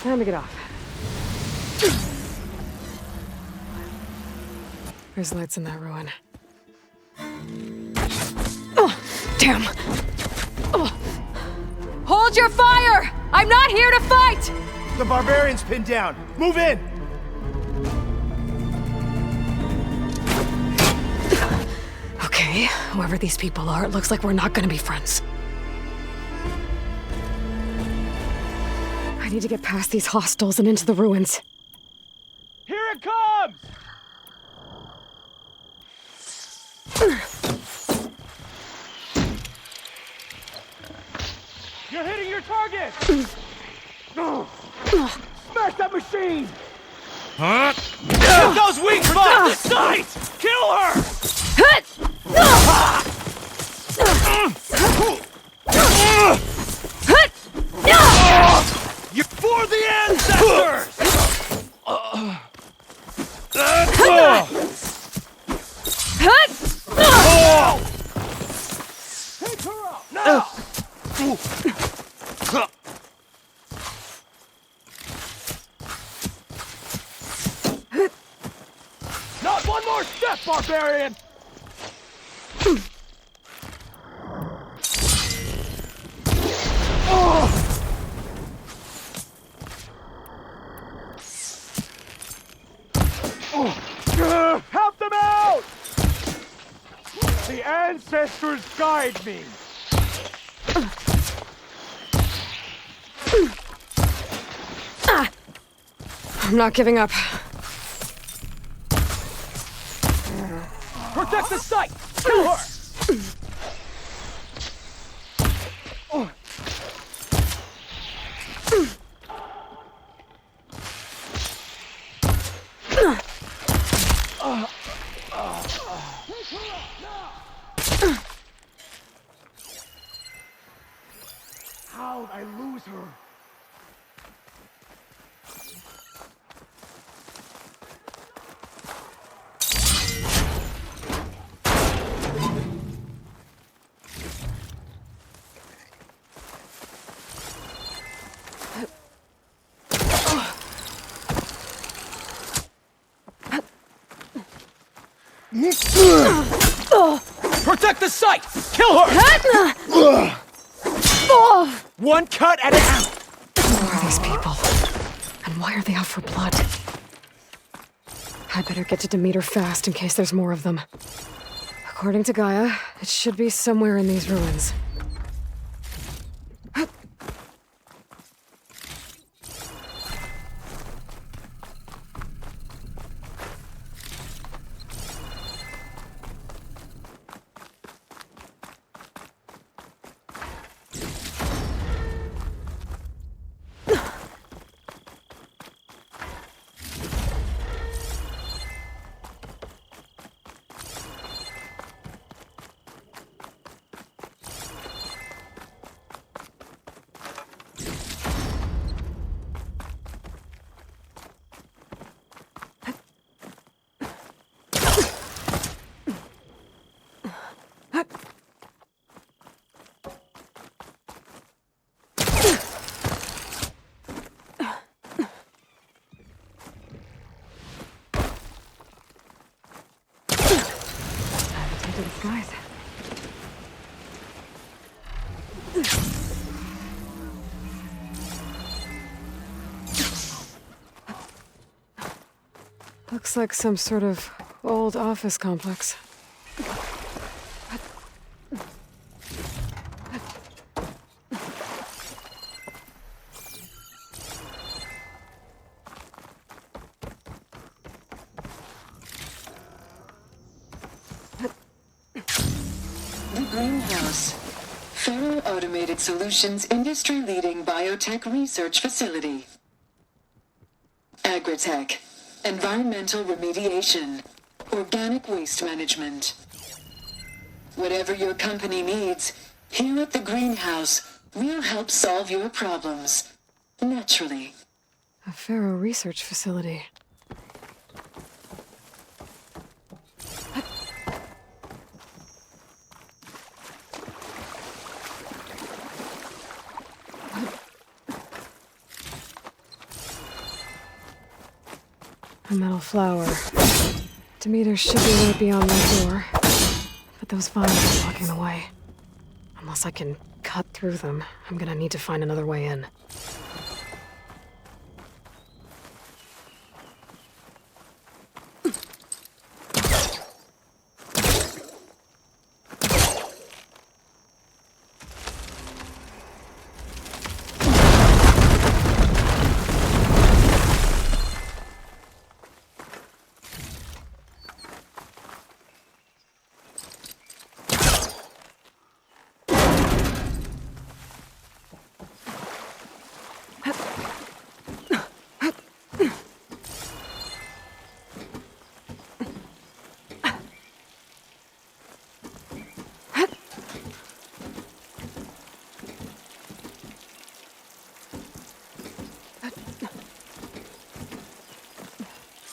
Time to get off. There's lights in that ruin. Oh, damn! Oh. Hold your fire! I'm not here to fight! The barbarian's pinned down. Move in! Okay, whoever these people are, it looks like we're not gonna be friends. I need to get past these hostiles and into the ruins. Here it comes! You're hitting your target! Smash that machine! Huh? Get those weak spots! The sight! Kill her! You're for the ancestors! Take her out now! Not one more step, barbarian! Help them out! The ancestors guide me. I'm not giving up. Protect the site! Kill her! How'd I lose her? Protect the site! Kill her! One cut at a time! Who are these people? And why are they out for blood? I better get to Demeter fast in case there's more of them. According to Gaia, it should be somewhere in these ruins. Guys. Looks like some sort of old office complex. Greenhouse. Faro Automated Solutions industry-leading biotech research facility. Agritech. Environmental remediation. Organic waste management. Whatever your company needs, here at the Greenhouse, we'll help solve your problems. Naturally. A Faro research facility. A metal flower. Demeter should be right beyond my door. But those vines are blocking the way. Unless I can cut through them, I'm gonna need to find another way in.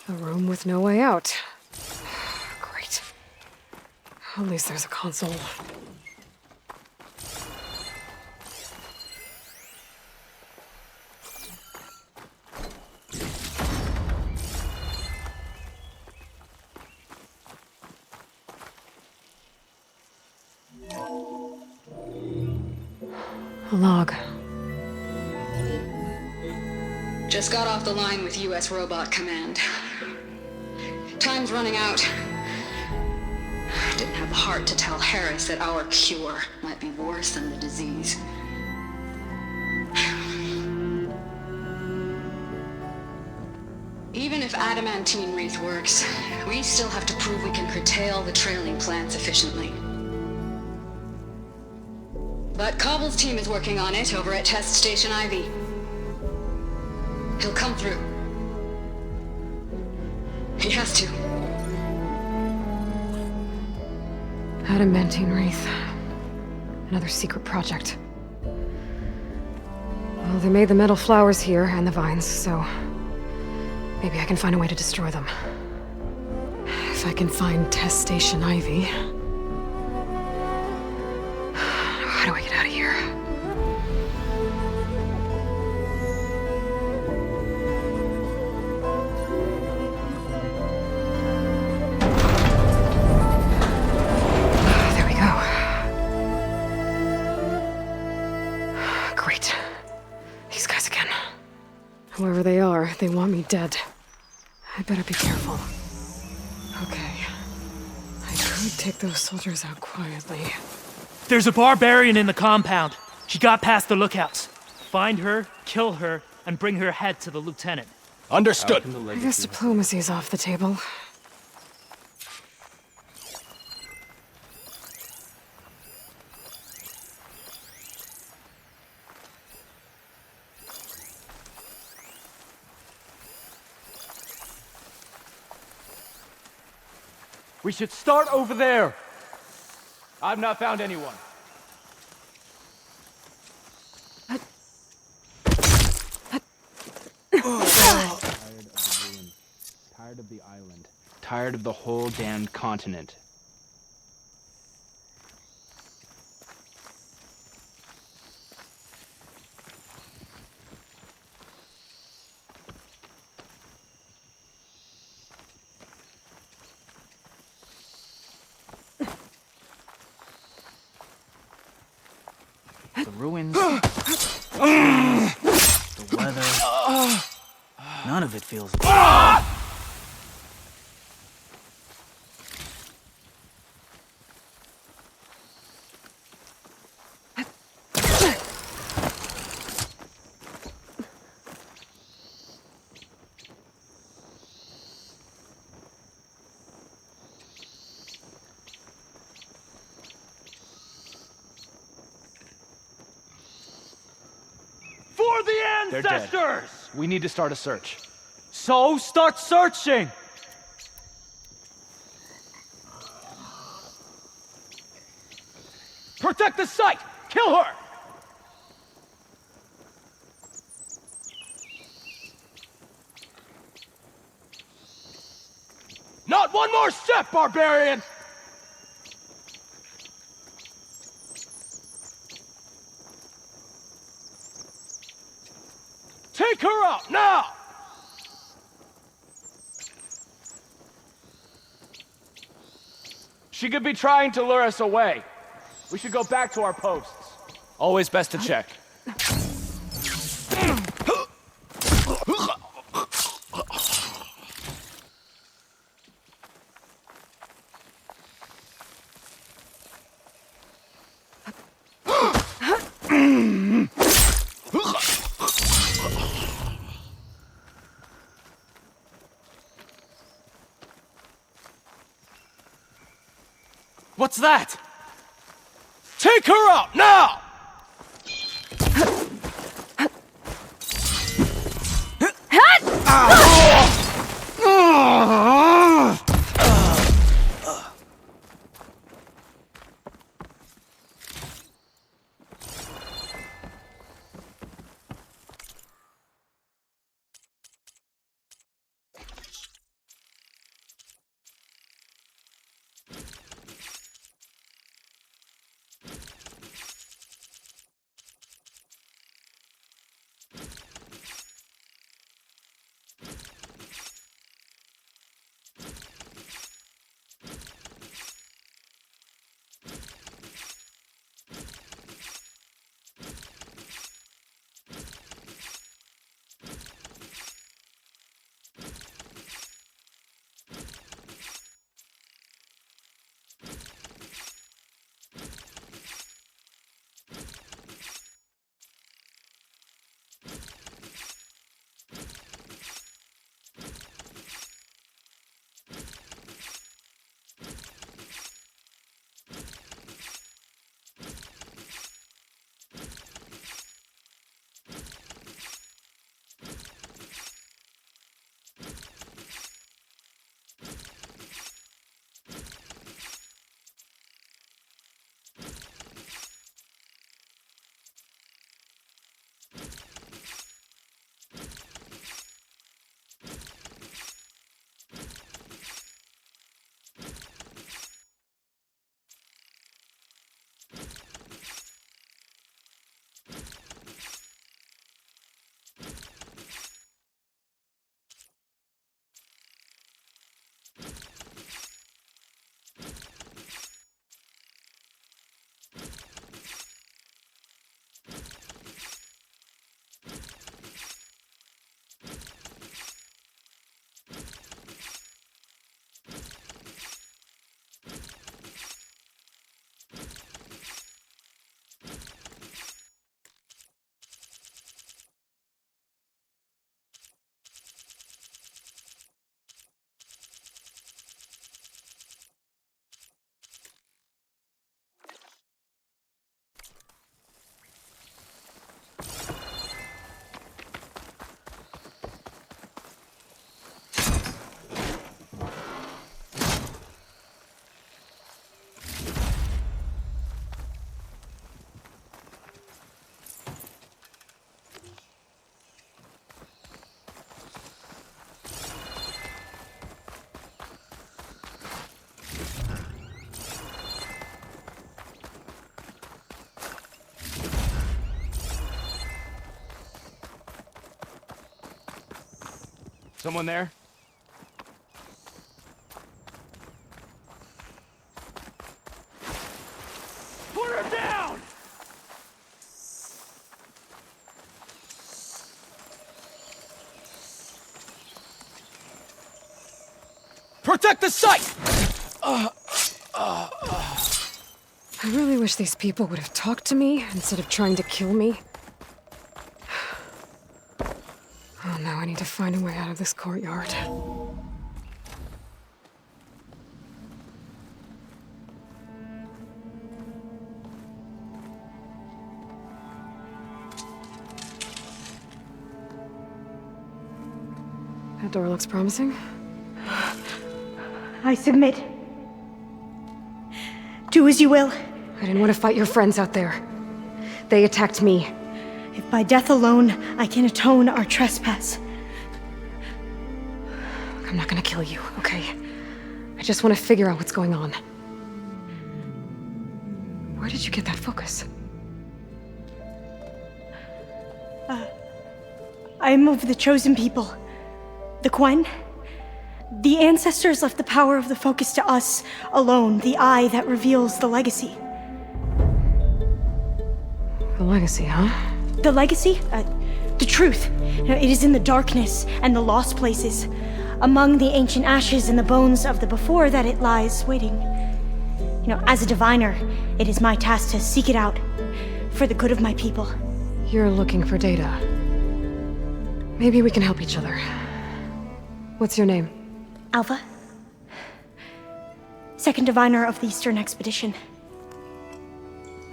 A room with no way out. Great. At least there's a console. A log. Just got off the line with U.S. Robot Command. Time's running out. Didn't have the heart to tell Harris that our cure might be worse than the disease. Even if Adamantine Wreath works, we still have to prove we can curtail the trailing plants efficiently. But Cobble's team is working on it over at Test Station Ivy. He'll come through. He has to. Adamantine Wreath. Another secret project. Well, they made the metal flowers here and the vines, so maybe I can find a way to destroy them. If I can find Test Station Ivy. How do I get out of here? There we go. Great. These guys again. Whoever they are, they want me dead. I better be careful. Okay. I could take those soldiers out quietly. There's a barbarian in the compound. She got past the lookouts. Find her, kill her, and bring her head to the lieutenant. Understood. I guess diplomacy's off the table. We should start over there. I've not found anyone. Tired of the island. Tired of the whole damned continent. The ruins. The weather. None of it feels good. For the They're dead. ancestors! We need to start a search. So start searching! Protect the site! Kill her! Not one more step, barbarian! Take her out, now! She could be trying to lure us away. We should go back to our posts. Always best to check. What's that? Take her out, now! Someone there? Put her down! Protect the site! I really wish these people would have talked to me instead of trying to kill me. Oh, now I need to find a way out of this courtyard. That door looks promising. I submit. Do as you will. I didn't want to fight your friends out there. They attacked me. If by death alone I can atone our trespass. I'm not gonna kill you, okay? I just want to figure out what's going on. Where did you get that focus? I am of the chosen people. The Quen. The ancestors left the power of the focus to us alone, the eye that reveals the legacy. The legacy, huh? The legacy? The truth. It is in the darkness and the lost places, among the ancient ashes and the bones of the before that it lies waiting. As a diviner, it is my task to seek it out for the good of my people. You're looking for data. Maybe we can help each other. What's your name? Alva? Second diviner of the Eastern Expedition.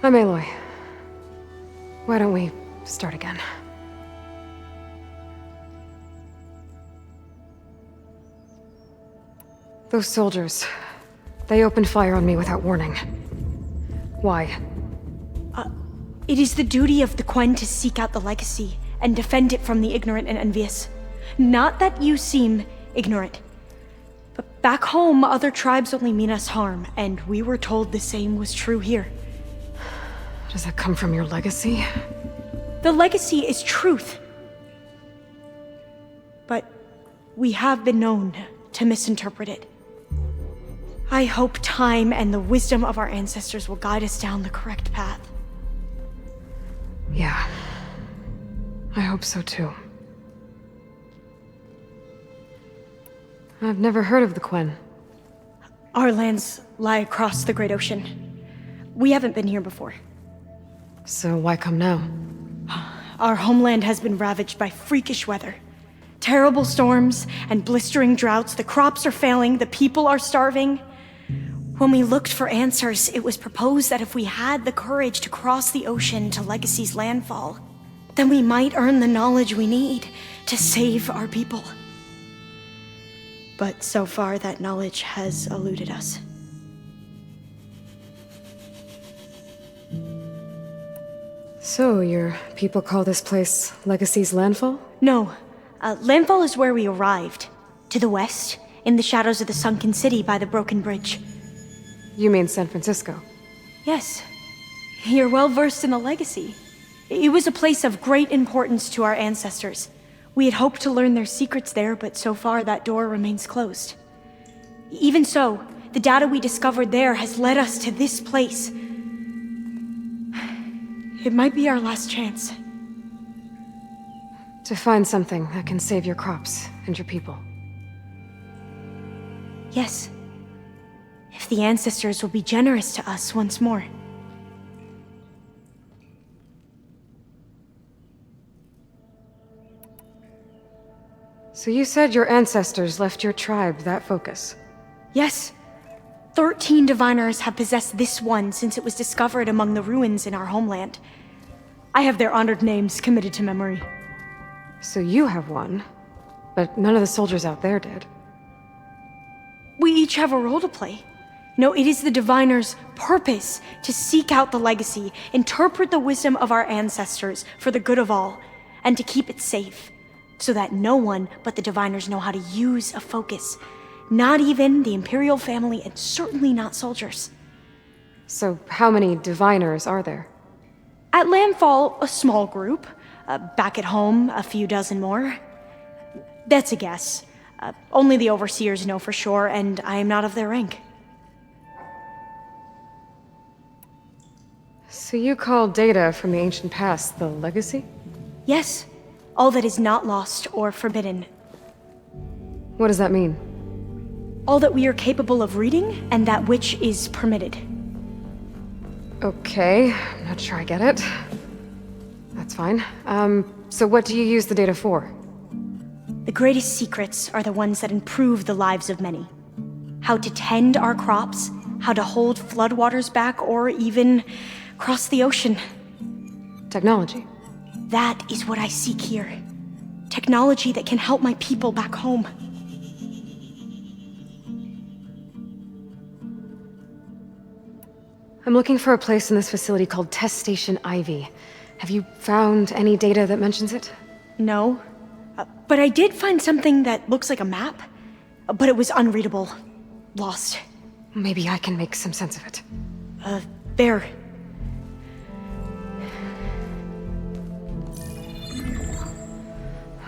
I'm Aloy. Why don't we start again? Those soldiers, they opened fire on me without warning. Why? It is the duty of the Quen to seek out the legacy and defend it from the ignorant and envious. Not that you seem ignorant. But back home, other tribes only mean us harm, and we were told the same was true here. Does that come from your legacy? The legacy is truth. But we have been known to misinterpret it. I hope time and the wisdom of our ancestors will guide us down the correct path. Yeah. I hope so too. I've never heard of the Quen. Our lands lie across the Great Ocean. We haven't been here before. So why come now? Our homeland has been ravaged by freakish weather. Terrible storms and blistering droughts. The crops are failing, the people are starving. When we looked for answers, it was proposed that if we had the courage to cross the ocean to Legacy's landfall, then we might earn the knowledge we need to save our people. But so far, that knowledge has eluded us. So, your people call this place Legacy's landfall? No. Landfall is where we arrived. To the west, in the shadows of the sunken city by the broken bridge. You mean San Francisco? Yes. You're well versed in the legacy. It was a place of great importance to our ancestors. We had hoped to learn their secrets there, but so far that door remains closed. Even so, the data we discovered there has led us to this place. It might be our last chance. To find something that can save your crops and your people. Yes. If the ancestors will be generous to us once more. So you said your ancestors left your tribe that focus? Yes. 13 diviners have possessed this one since it was discovered among the ruins in our homeland. I have their honored names committed to memory. So you have one, but none of the soldiers out there did. We each have a role to play. No, it is the diviner's purpose to seek out the legacy, interpret the wisdom of our ancestors for the good of all, and to keep it safe, so that no one but the diviners know how to use a focus. Not even the Imperial family, and certainly not soldiers. So how many diviners are there? At landfall, a small group. Back at home, a few dozen more. That's a guess. Only the overseers know for sure, and I am not of their rank. So you call data from the ancient past the legacy? Yes. All that is not lost or forbidden. What does that mean? All that we are capable of reading, and that which is permitted. Okay, I'm not sure I get it. That's fine. So what do you use the data for? The greatest secrets are the ones that improve the lives of many. How to tend our crops, how to hold floodwaters back, or even cross the ocean. Technology. That is what I seek here. Technology that can help my people back home. I'm looking for a place in this facility called Test Station Ivy. Have you found any data that mentions it? No. But I did find something that looks like a map. But it was unreadable. Lost. Maybe I can make some sense of it. There.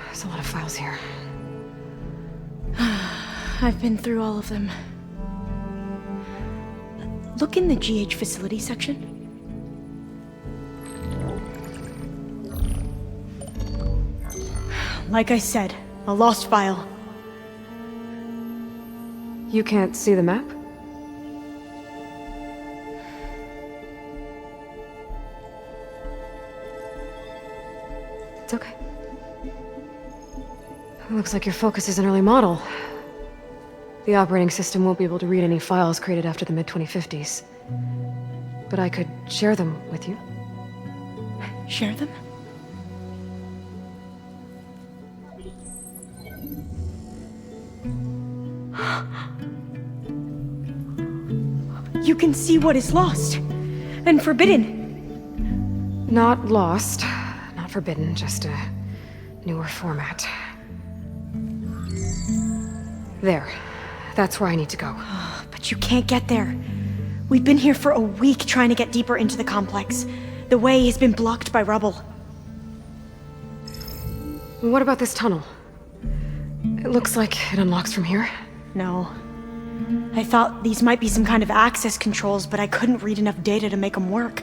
There's a lot of files here. I've been through all of them. Look in the GH facility section. Like I said, a lost file. You can't see the map? It's okay. It looks like your focus is an early model. The operating system won't be able to read any files created after the mid-2050s. But I could share them with you. Share them? You can see what is lost and forbidden. Not lost, not forbidden, just a newer format. There. That's where I need to go. But you can't get there. We've been here for a week trying to get deeper into the complex. The way has been blocked by rubble. What about this tunnel? It looks like it unlocks from here. No. I thought these might be some kind of access controls, but I couldn't read enough data to make them work.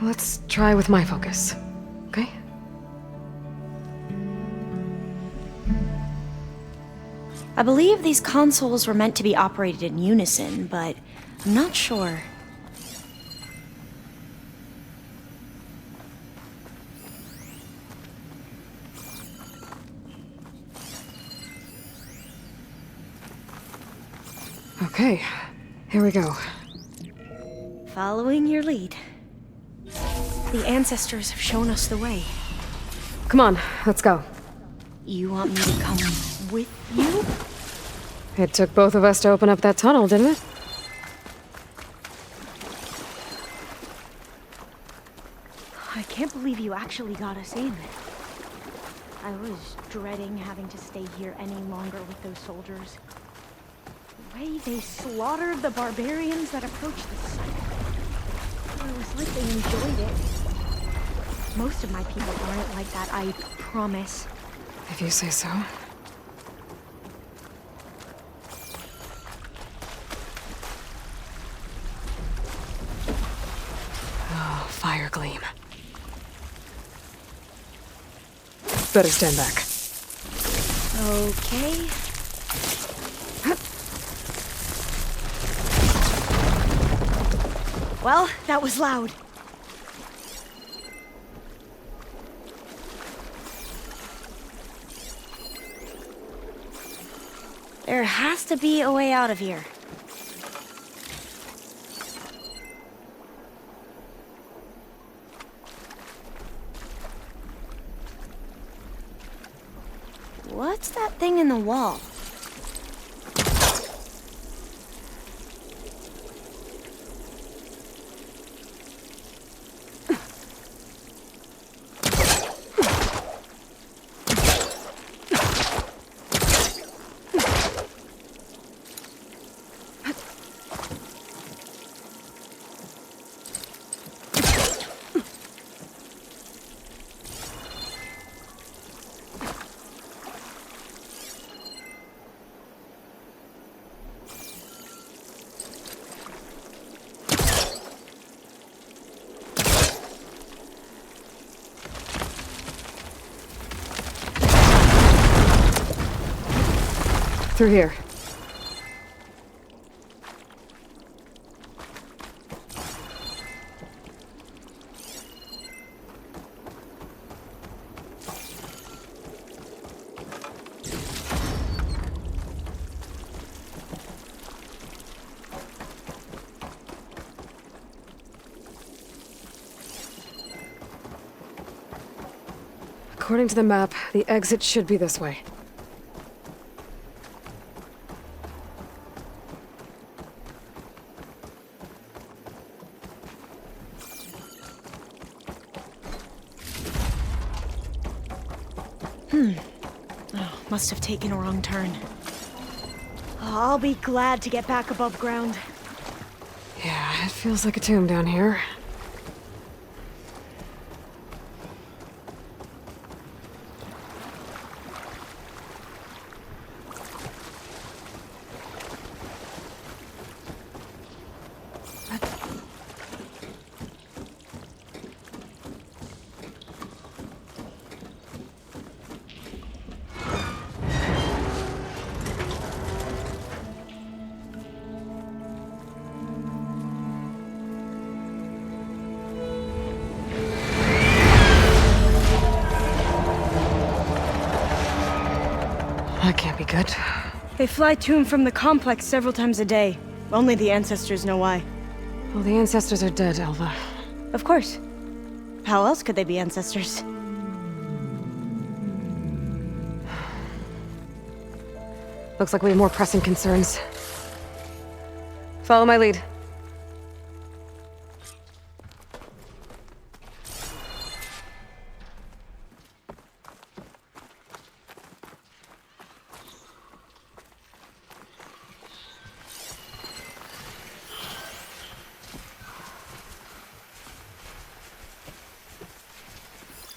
Let's try with my focus, okay? I believe these consoles were meant to be operated in unison, but I'm not sure. Okay, here we go. Following your lead. The ancestors have shown us the way. Come on, let's go. You want me to come with you? It took both of us to open up that tunnel, didn't it? I can't believe you actually got us in. I was dreading having to stay here any longer with those soldiers. The way they slaughtered the barbarians that approached the site. It was like they enjoyed it. Most of my people aren't like that, I promise. If you say so. Oh, fire gleam. Better stand back. Okay. Well, that was loud. There has to be a way out of here. What's that thing in the wall? Through here. According to the map, the exit should be this way. Must have taken a wrong turn. I'll be glad to get back above ground. Yeah, it feels like a tomb down here. be good. They fly to and from the complex several times a day. Only the ancestors know why. Well, the ancestors are dead, Alva. Of course. How else could they be ancestors? Looks like we have more pressing concerns. Follow my lead.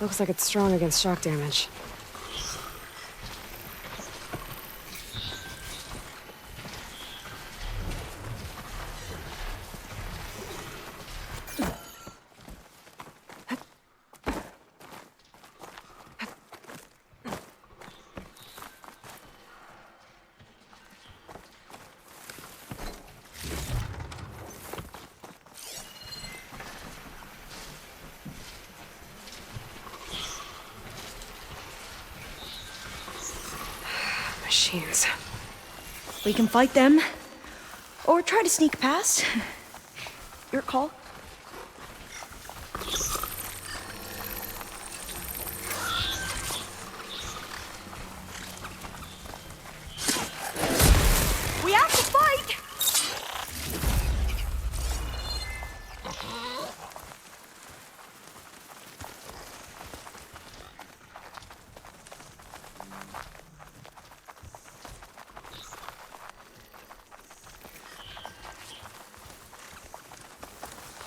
Looks like it's strong against shock damage. Machines. We can fight them, or try to sneak past. Your call. We have to fight!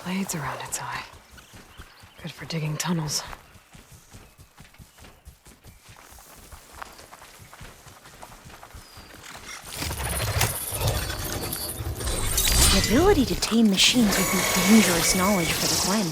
Blades around its eye. Good for digging tunnels. The ability to tame machines would be dangerous knowledge for the Quen.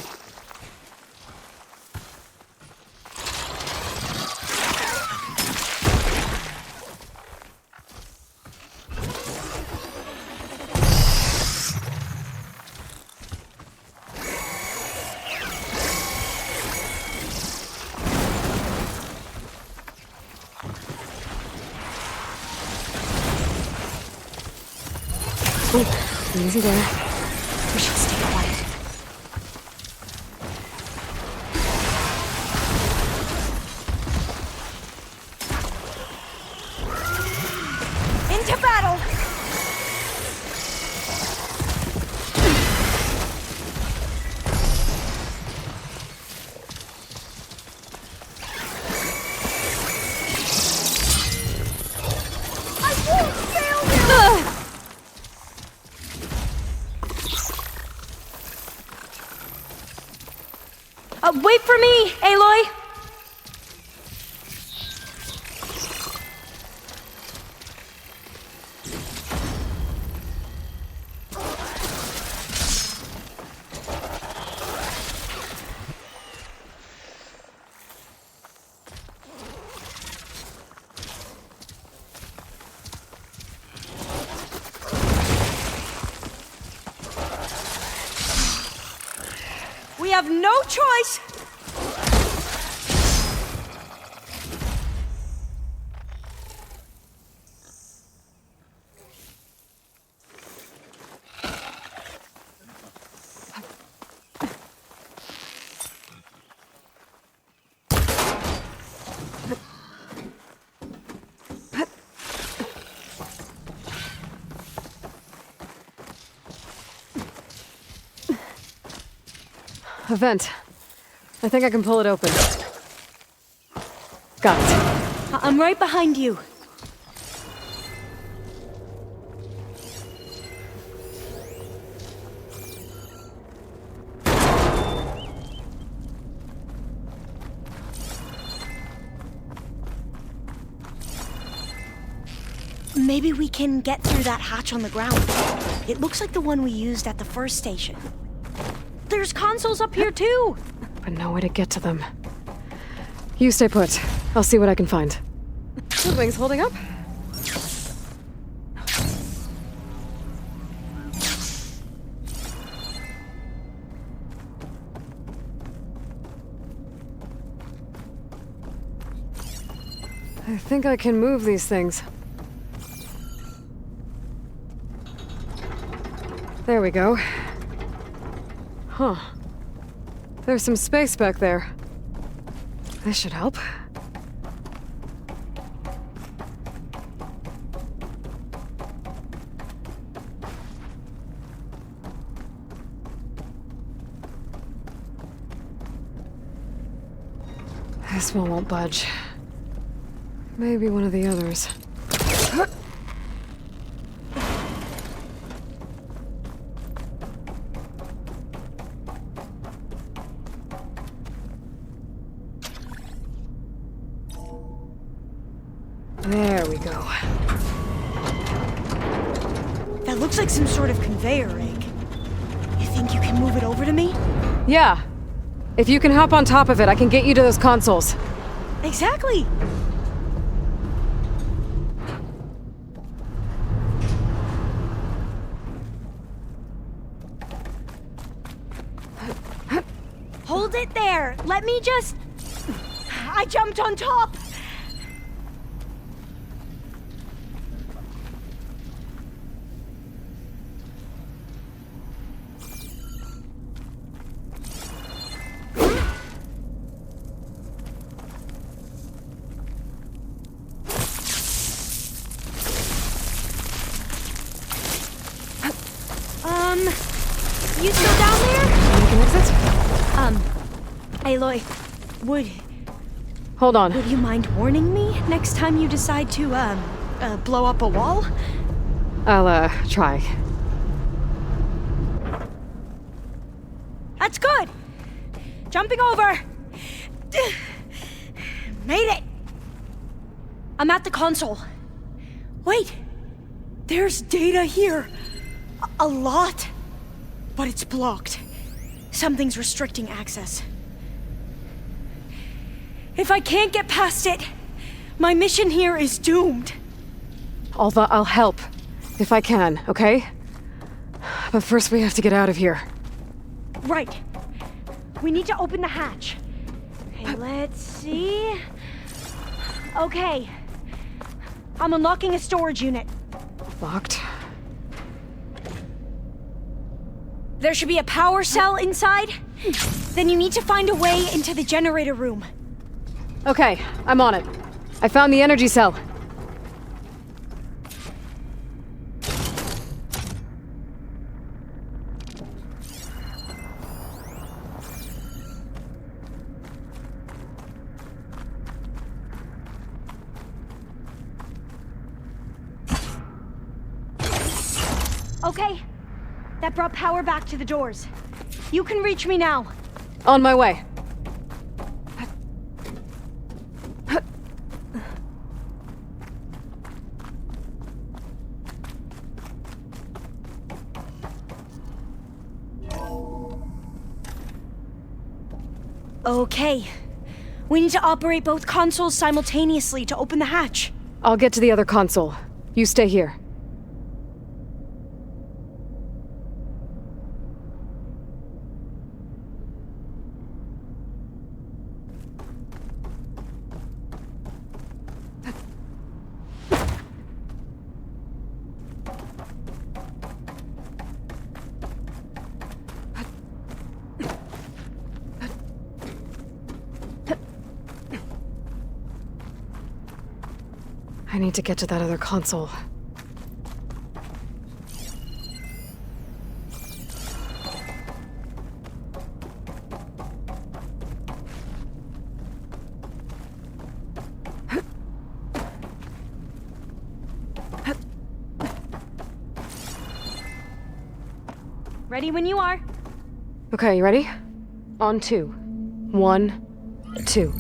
Easy there. We should stay quiet. Into battle! I won't fail you! Wait for me, Aloy! We have no choice! A vent. I think I can pull it open. Got it. I'm right behind you. Maybe we can get through that hatch on the ground. It looks like the one we used at the first station. There's consoles up here too! But no way to get to them. You stay put. I'll see what I can find. The wings holding up? I think I can move these things. There we go. Huh. There's some space back there. This should help. This one won't budge. Maybe one of the others. There we go. That looks like some sort of conveyor rig. You think you can move it over to me? Yeah. If you can hop on top of it, I can get you to those consoles. Exactly! Hold it there! Let me just... I jumped on top! You still down there? Make an exit? Aloy, would Hold on. you mind warning me next time you decide to, blow up a wall? I'll, try. That's good! Jumping over! Made it! I'm at the console. Wait! There's data here! A lot! But it's blocked. Something's restricting access. If I can't get past it, my mission here is doomed. Alva, I'll help. If I can, okay? But first we have to get out of here. Right. We need to open the hatch. Okay, let's see. Okay. I'm unlocking a storage unit. Locked. There should be a power cell inside. Then you need to find a way into the generator room. Okay, I'm on it. I found the energy cell. Okay. That brought power back to the doors. You can reach me now. On my way. Okay. We need to operate both consoles simultaneously to open the hatch. I'll get to the other console. You stay here. I need to get to that other console. Ready when you are. Okay, you ready? On 2. 1, 2.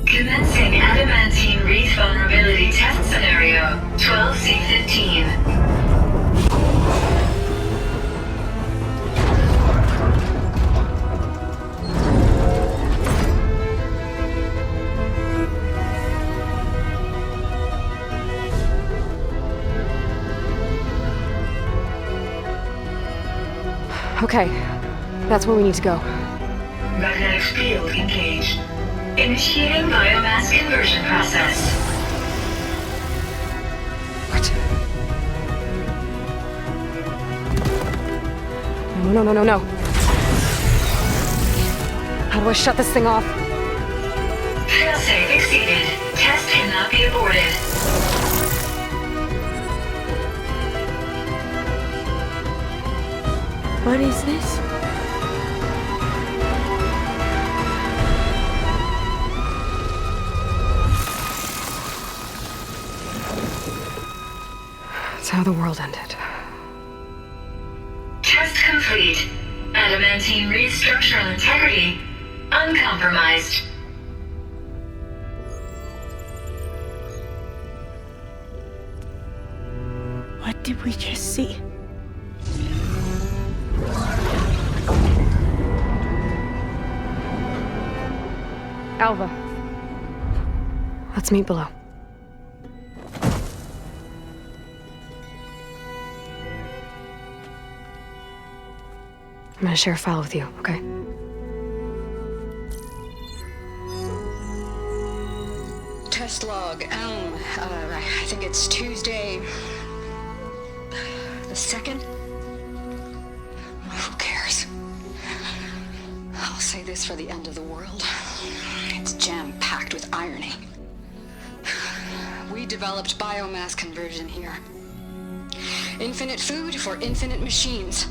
Commencing Adamantine Wreath vulnerability test scenario 12C15. Okay, that's where we need to go. Magnetic field engaged. Initiating biomass conversion process. What? No. How do I shut this thing off? Failsafe exceeded. Test cannot be aborted. What is this? That's how the world ended. Test complete. Adamantine Wreaths structural integrity uncompromised. What did we just see? Alva. Let's meet below. I'm gonna share a file with you, okay? Test log, I think it's Tuesday the 2nd? Who cares? I'll say this for the end of the world. It's jam-packed with irony. We developed biomass conversion here. Infinite food for infinite machines.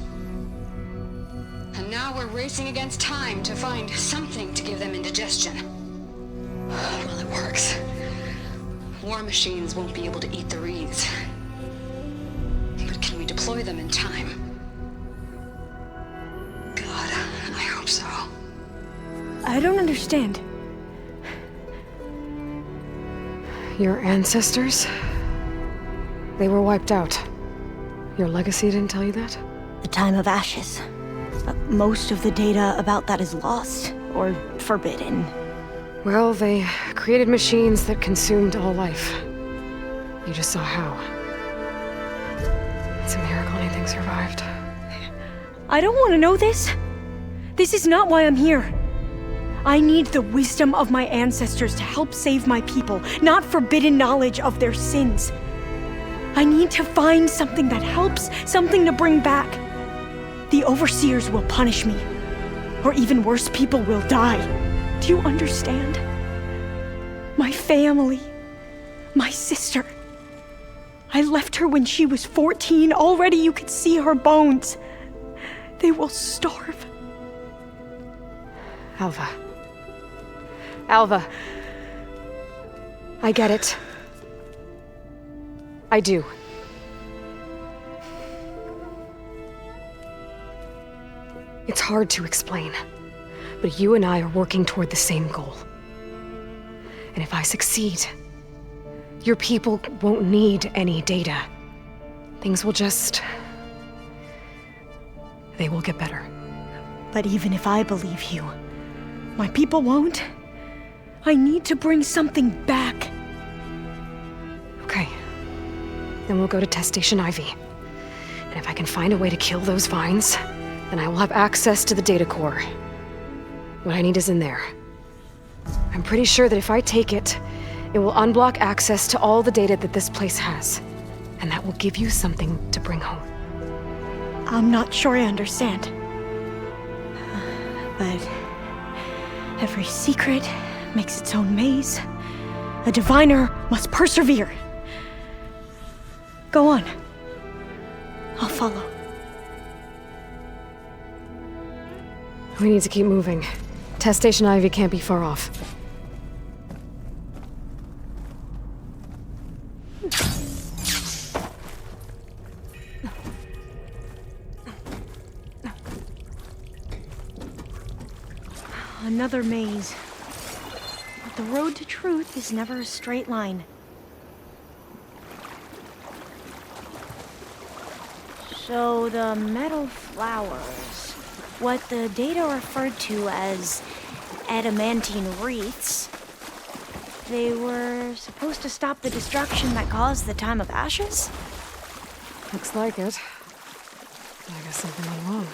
And now we're racing against time to find something to give them indigestion. Well, it works. War machines won't be able to eat the wreaths. But can we deploy them in time? God, I hope so. I don't understand. Your ancestors? They were wiped out. Your legacy didn't tell you that? The time of ashes. Most of the data about that is lost, or forbidden. Well, they created machines that consumed all life. You just saw how. It's a miracle anything survived. I don't want to know this. This is not why I'm here. I need the wisdom of my ancestors to help save my people, not forbidden knowledge of their sins. I need to find something that helps, something to bring back. The overseers will punish me. Or even worse, people will die. Do you understand? My family. My sister. I left her when she was 14. Already you could see her bones. They will starve. Alva. Alva. I get it. I do. It's hard to explain, but you and I are working toward the same goal. And if I succeed, your people won't need any data. Things will just... they will get better. But even if I believe you, my people won't. I need to bring something back. Okay. Then we'll go to Test Station Ivy. And if I can find a way to kill those vines, then I will have access to the data core. What I need is in there. I'm pretty sure that if I take it, it will unblock access to all the data that this place has. And that will give you something to bring home. I'm not sure I understand. But every secret makes its own maze. A diviner must persevere. Go on. I'll follow. We need to keep moving. Test Station Ivy can't be far off. Another maze. But the road to truth is never a straight line. So the metal flowers, what the data referred to as Adamantine Wreaths, they were supposed to stop the destruction that caused the time of ashes? Looks like it. I guess something went wrong.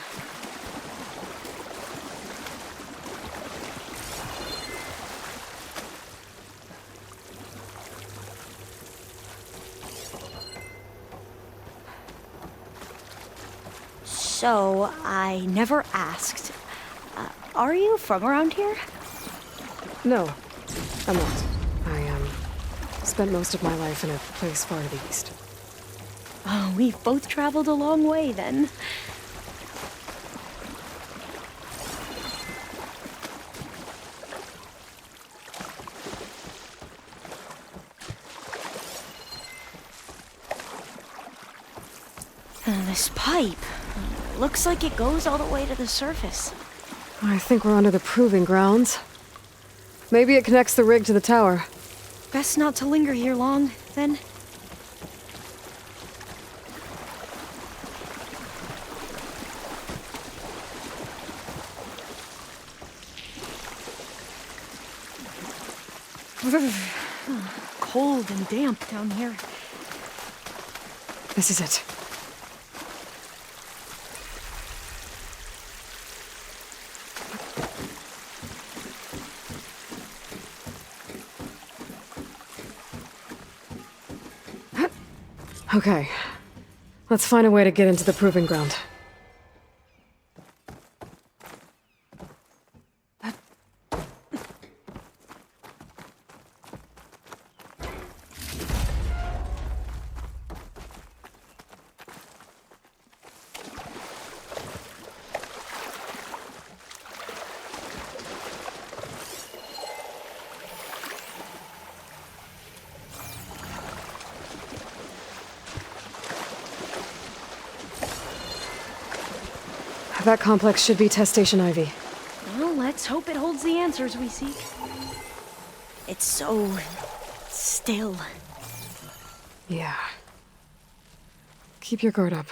So, I never asked. Are you from around here? No, I'm not. I, spent most of my life in a place far to the east. Oh, we've both traveled a long way then. This pipe looks like it goes all the way to the surface. I think we're under the proving grounds. Maybe it connects the rig to the tower. Best not to linger here long, then. Cold and damp down here. This is it. Okay. Let's find a way to get into the proving ground. That complex should be test station Ivy. Well, let's hope it holds the answers we seek. It's so still. Yeah. Keep your guard up.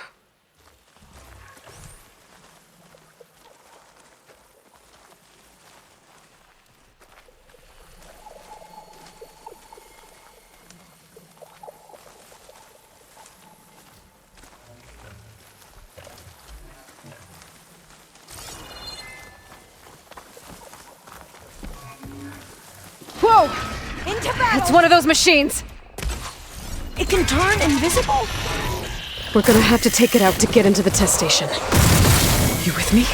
Whoa! Into battle! It's one of those machines! It can turn invisible? We're gonna have to take it out to get into the test station. You with me?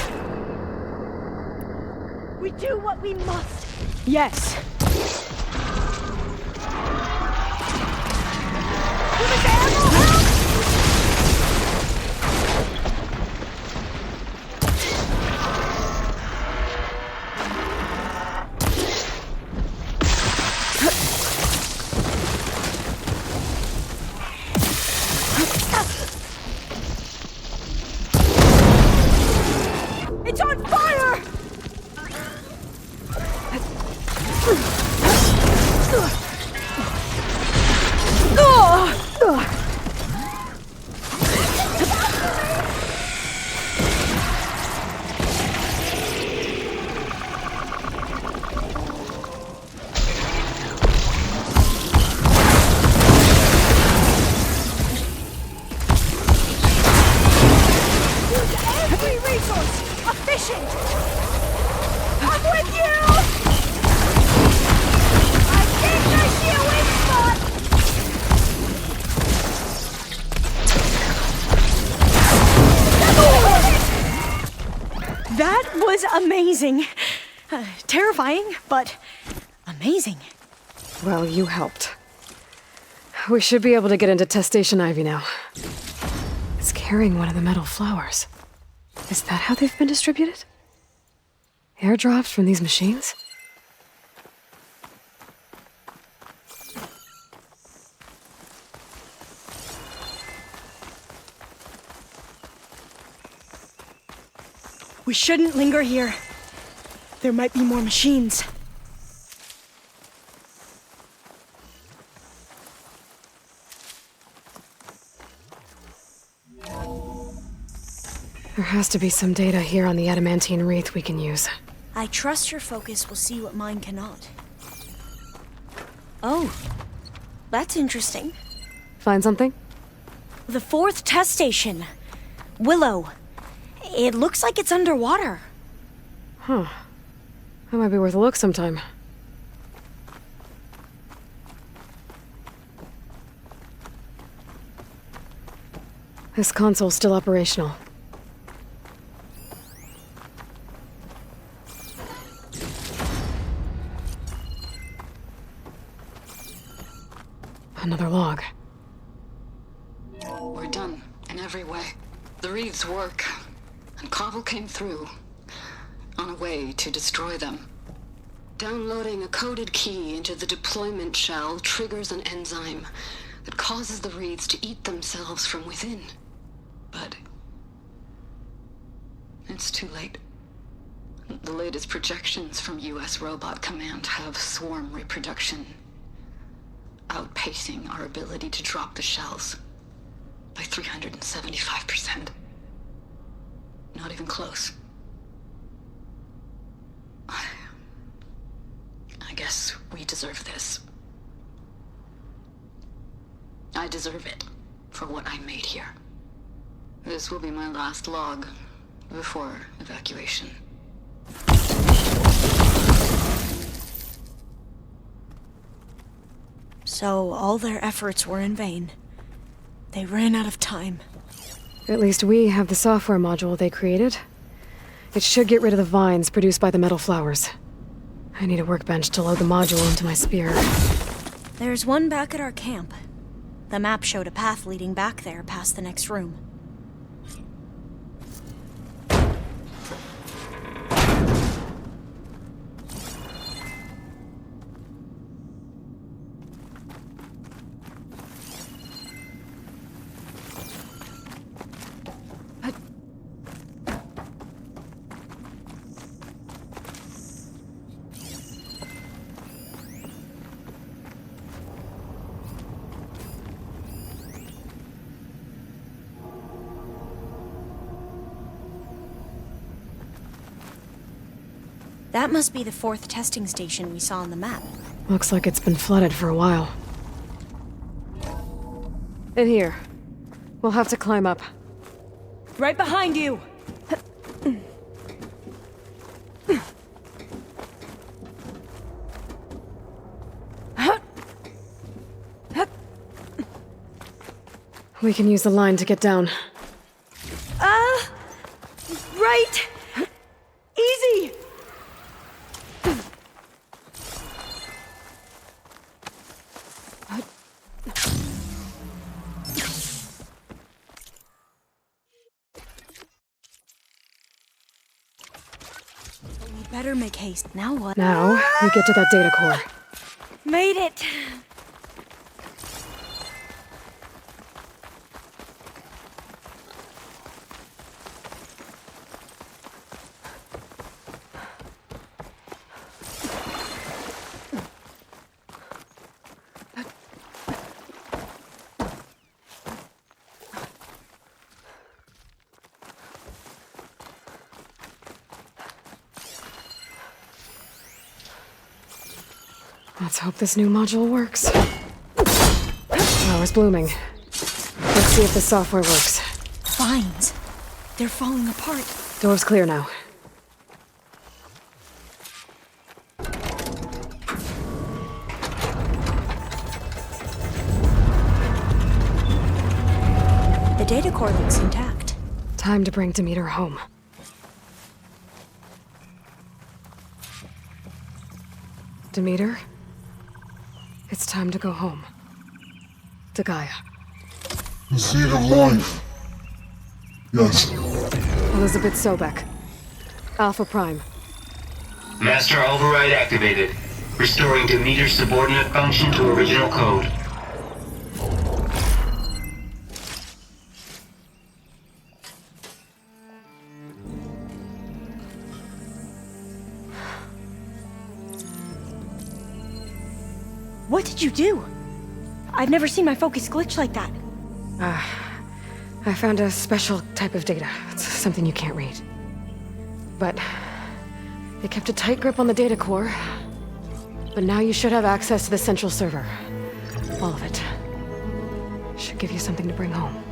We do what we must. Yes. It's on fire! Every resource efficient. I'm with you. I think I see a weak spot. That was amazing. Terrifying, but amazing. Well, you helped. We should be able to get into test station Ivy now. It's carrying one of the metal flowers. Is that how they've been distributed? Airdrops from these machines? We shouldn't linger here. There might be more machines. There has to be some data here on the Adamantine Wreath we can use. I trust your focus will see what mine cannot. Oh, that's interesting. Find something? The 4th test station. Willow. It looks like it's underwater. Huh. That might be worth a look sometime. This console's still operational. Another log. We're done, in every way. The Wreaths work, and Cobble came through, on a way to destroy them. Downloading a coded key into the deployment shell triggers an enzyme that causes the Wreaths to eat themselves from within. But it's too late. The latest projections from US Robot Command have swarm reproduction outpacing our ability to drop the shells by 375%. Not even close. I guess we deserve this. I deserve it for what I made here. This will be my last log before evacuation. So all their efforts were in vain. They ran out of time. At least we have the software module they created. It should get rid of the vines produced by the metal flowers. I need a workbench to load the module into my spear. There's one back at our camp. The map showed a path leading back there past the next room. That must be the 4th testing station we saw on the map. Looks like it's been flooded for a while. In here. We'll have to climb up. Right behind you! We can use the line to get down. Right! Easy! We better make haste. Now what? Now, we get to that data core. Made it! Let's hope this new module works. Flower's blooming. Let's see if the software works. Vines. They're falling apart. Door's clear now. The data core looks intact. Time to bring Demeter home. Demeter? It's time to go home. To Gaia. The seed of life. Yes. Elizabeth Sobek. Alpha Prime. Master override activated. Restoring Demeter Subordinate function to original code. What did you do? I've never seen my focus glitch like that. I found a special type of data. It's something you can't read. But it kept a tight grip on the data core. But now you should have access to the central server. All of it. Should give you something to bring home.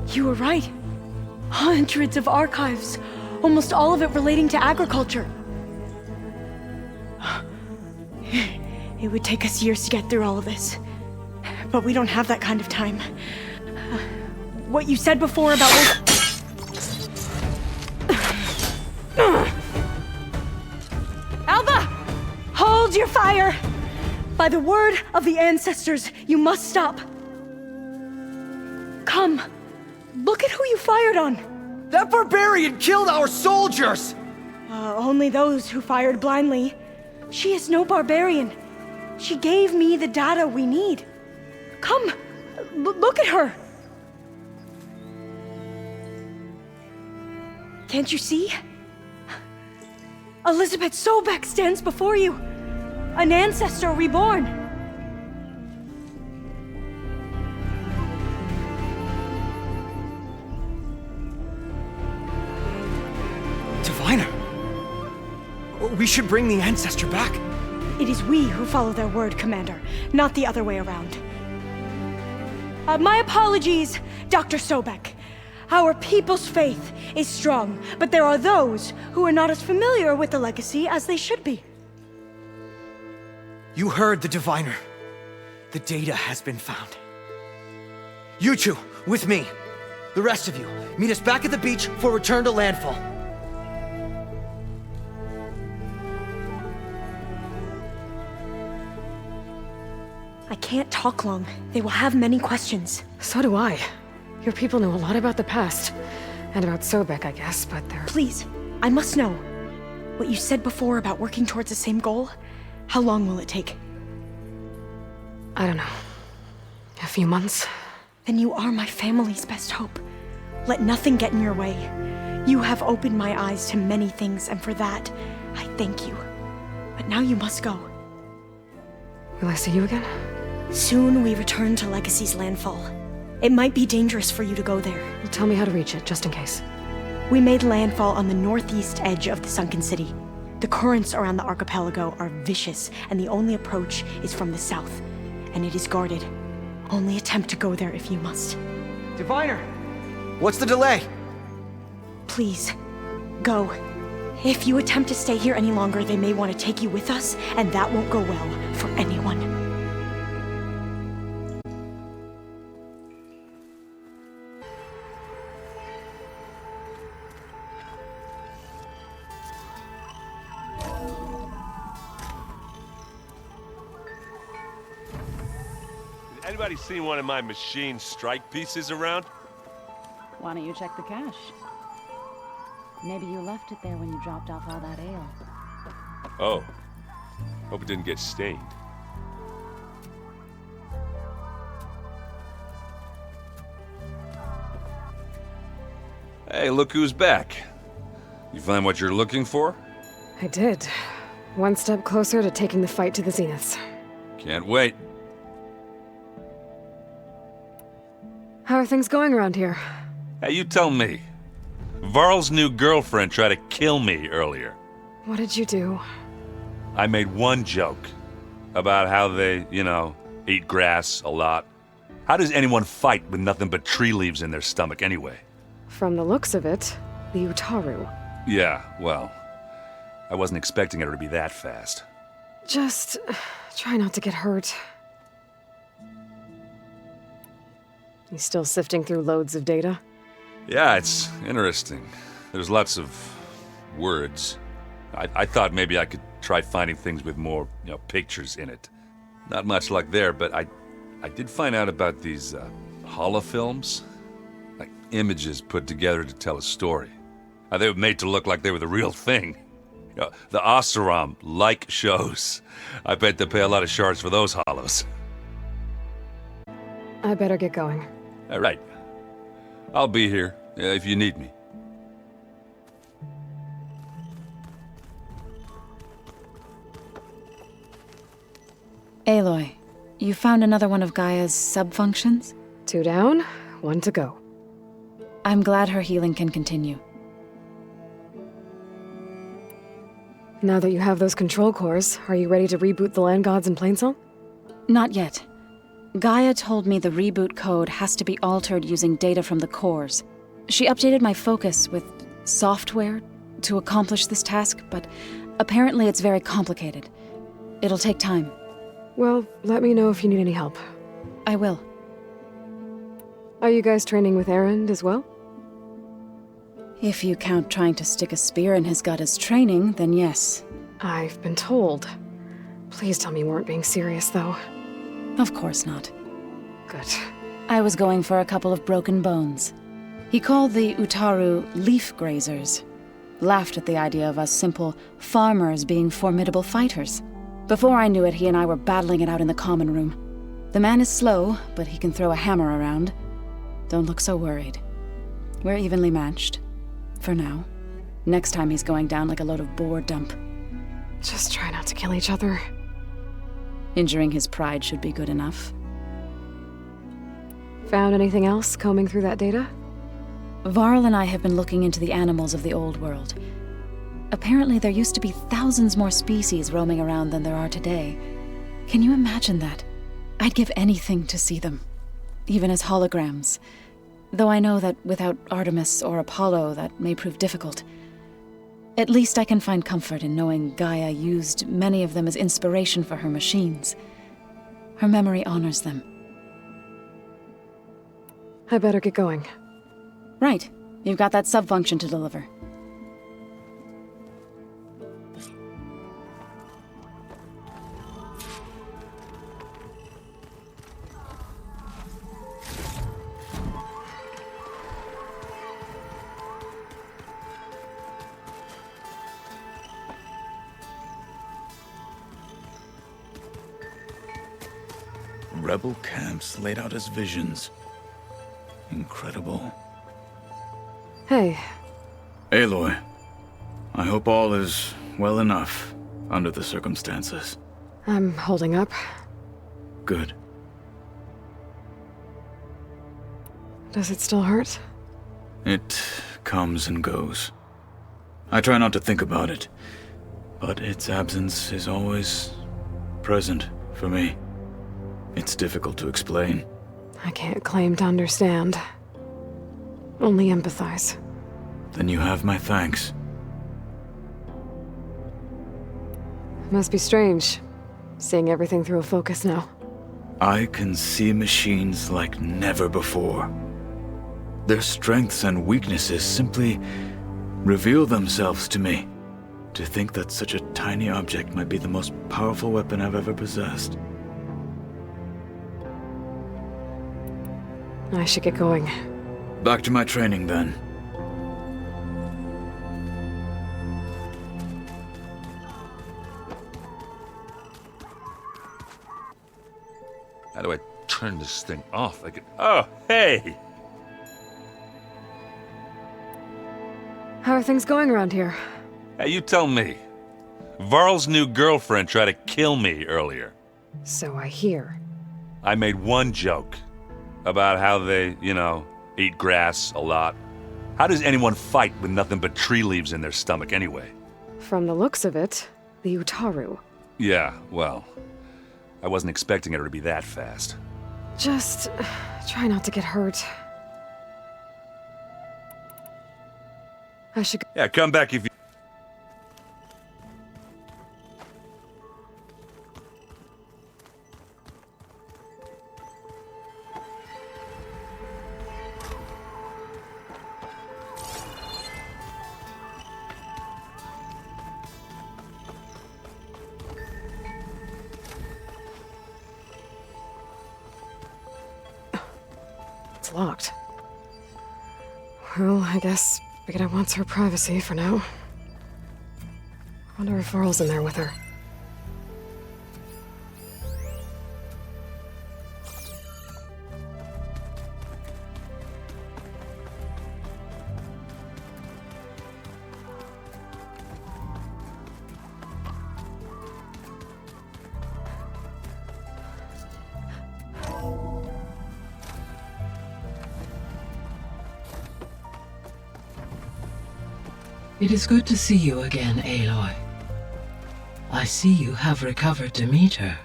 You were right. Hundreds of archives. Almost all of it relating to agriculture. It would take us years to get through all of this. But we don't have that kind of time. What you said before about... Alva! Hold your fire! By the word of the ancestors, you must stop. Come. Look at who you fired on. That barbarian killed our soldiers! Only those who fired blindly. She is no barbarian. She gave me the data we need. Come, look at her. Can't you see? Elizabeth Sobek stands before you. An ancestor reborn. Diviner! We should bring the ancestor back. It is we who follow their word, Commander, not the other way around. My apologies, Dr. Sobek. Our people's faith is strong, but there are those who are not as familiar with the legacy as they should be. You heard the diviner. The data has been found. You two, with me. The rest of you, meet us back at the beach for return to landfall. I can't talk long. They will have many questions. So do I. Your people know a lot about the past. And about Sobek, I guess, but they're... Please, I must know. What you said before about working towards the same goal, how long will it take? I don't know. A few months? Then you are my family's best hope. Let nothing get in your way. You have opened my eyes to many things, and for that, I thank you. But now you must go. Will I see you again? Soon we return to Legacy's landfall. It might be dangerous for you to go there. Well, tell me how to reach it, just in case. We made landfall on the northeast edge of the sunken city. The currents around the archipelago are vicious, and the only approach is from the south. And it is guarded. Only attempt to go there if you must. Diviner! What's the delay? Please, go. If you attempt to stay here any longer, they may want to take you with us, and that won't go well for anyone. Anybody seen one of my machine strike pieces around? Why don't you check the cache? Maybe you left it there when you dropped off all that ale. Oh. Hope it didn't get stained. Hey, look who's back. You find what you're looking for? I did. One step closer to taking the fight to the Zeniths. Can't wait. How are things going around here? Hey, you tell me. Varl's new girlfriend tried to kill me earlier. What did you do? I made one joke about how they, eat grass a lot. How does anyone fight with nothing but tree leaves in their stomach anyway? From the looks of it, the Utaru. Yeah, well, I wasn't expecting her to be that fast. Just try not to get hurt. You still sifting through loads of data? Yeah, it's interesting. There's lots of words. I thought maybe I could try finding things with more, pictures in it. Not much luck there, but I did find out about these holofilms. Like images put together to tell a story. They were made to look like they were the real thing. The Oseram-like shows. I bet they pay a lot of shards for those holos. I better get going. All right. I'll be here if you need me. Aloy, you found another one of Gaia's sub-functions? 2 down, 1 to go. I'm glad her healing can continue. Now that you have those control cores, are you ready to reboot the land gods in Plainsong? Not yet. Gaia told me the reboot code has to be altered using data from the cores. She updated my focus with software to accomplish this task, but apparently it's very complicated. It'll take time. Well, let me know if you need any help. I will. Are you guys training with Erend as well? If you count trying to stick a spear in his gut as training, then yes. I've been told. Please tell me you weren't being serious, though. Of course not. Good. I was going for a couple of broken bones. He called the Utaru leaf grazers. Laughed at the idea of us simple farmers being formidable fighters. Before I knew it, he and I were battling it out in the common room. The man is slow, but he can throw a hammer around. Don't look so worried. We're evenly matched. For now. Next time he's going down like a load of boar dump. Just try not to kill each other. Injuring his pride should be good enough. Found anything else combing through that data? Varl and I have been looking into the animals of the old world. Apparently there used to be thousands more species roaming around than there are today. Can you imagine that? I'd give anything to see them. Even as holograms. Though I know that without Artemis or Apollo, that may prove difficult. At least I can find comfort in knowing Gaia used many of them as inspiration for her machines. Her memory honors them. I better get going. Right. You've got that sub-function to deliver. Rebel camps laid out as visions. Incredible. Hey. Aloy, I hope all is well enough under the circumstances. I'm holding up. Good. Does it still hurt? It comes and goes. I try not to think about it, but its absence is always present for me. It's difficult to explain. I can't claim to understand. Only empathize. Then you have my thanks. Must be strange, seeing everything through a focus now. I can see machines like never before. Their strengths and weaknesses simply reveal themselves to me. To think that such a tiny object might be the most powerful weapon I've ever possessed. I should get going. Back to my training, then. How do I turn this thing off? Oh, hey! How are things going around here? Hey, you tell me. Varl's new girlfriend tried to kill me earlier. So I hear. I made one joke. About how they, eat grass a lot. How does anyone fight with nothing but tree leaves in their stomach anyway? From the looks of it, the Utaru. Yeah, well, I wasn't expecting her to be that fast. Just try not to get hurt. I should go. Yeah, come back if you... It's locked. Well, I guess Beta wants her privacy for now. Wonder if Varl's in there with her. It is good to see you again, Aloy. I see you have recovered Demeter.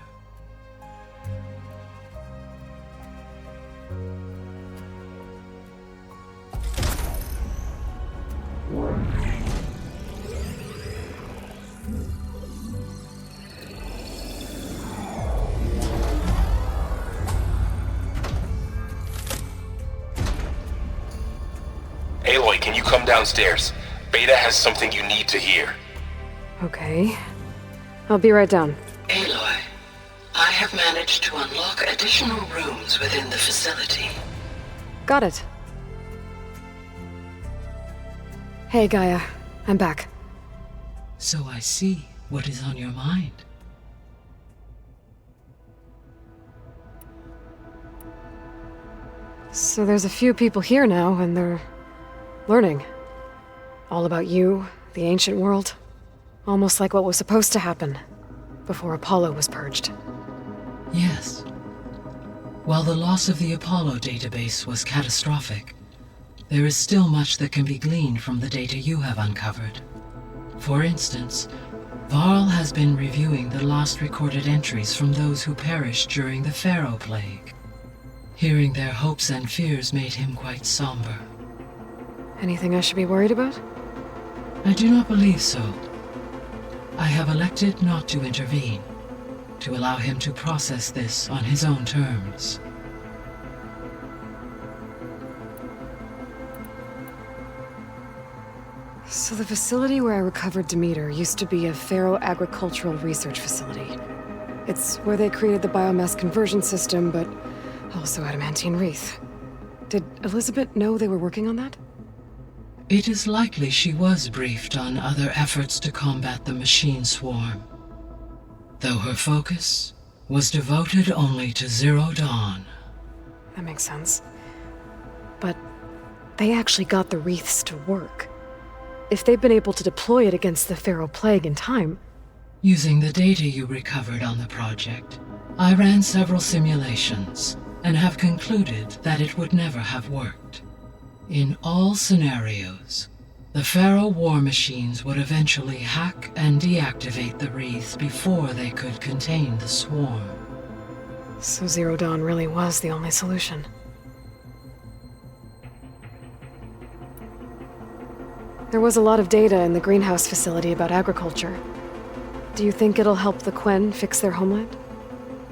Aloy, can you come downstairs? Beta has something you need to hear. Okay. I'll be right down. Aloy. have managed to unlock additional rooms within the facility. Got it. Hey, Gaia. I'm back. So I see what is on your mind. So there's a few people here now, and they're learning. All about you, the ancient world. Almost like what was supposed to happen before Apollo was purged. Yes. While the loss of the Apollo database was catastrophic, there is still much that can be gleaned from the data you have uncovered. For instance, Varl has been reviewing the last recorded entries from those who perished during the Faro Plague. Hearing their hopes and fears made him quite somber. Anything I should be worried about? I do not believe so. I have elected not to intervene, to allow him to process this on his own terms. So the facility where I recovered Demeter used to be a Faro agricultural research facility. It's where they created the biomass conversion system, but also Adamantine Wreath. Did Elizabeth know they were working on that? It is likely she was briefed on other efforts to combat the machine swarm, though her focus was devoted only to Zero Dawn. That makes sense. But they actually got the wreaths to work. If they've been able to deploy it against the Faro Plague in time... Using the data you recovered on the project, I ran several simulations and have concluded that it would never have worked. In all scenarios, the Faro war machines would eventually hack and deactivate the wreaths before they could contain the swarm. So Zero Dawn really was the only solution. There was a lot of data in the greenhouse facility about agriculture. Do you think it'll help the Quen fix their homeland?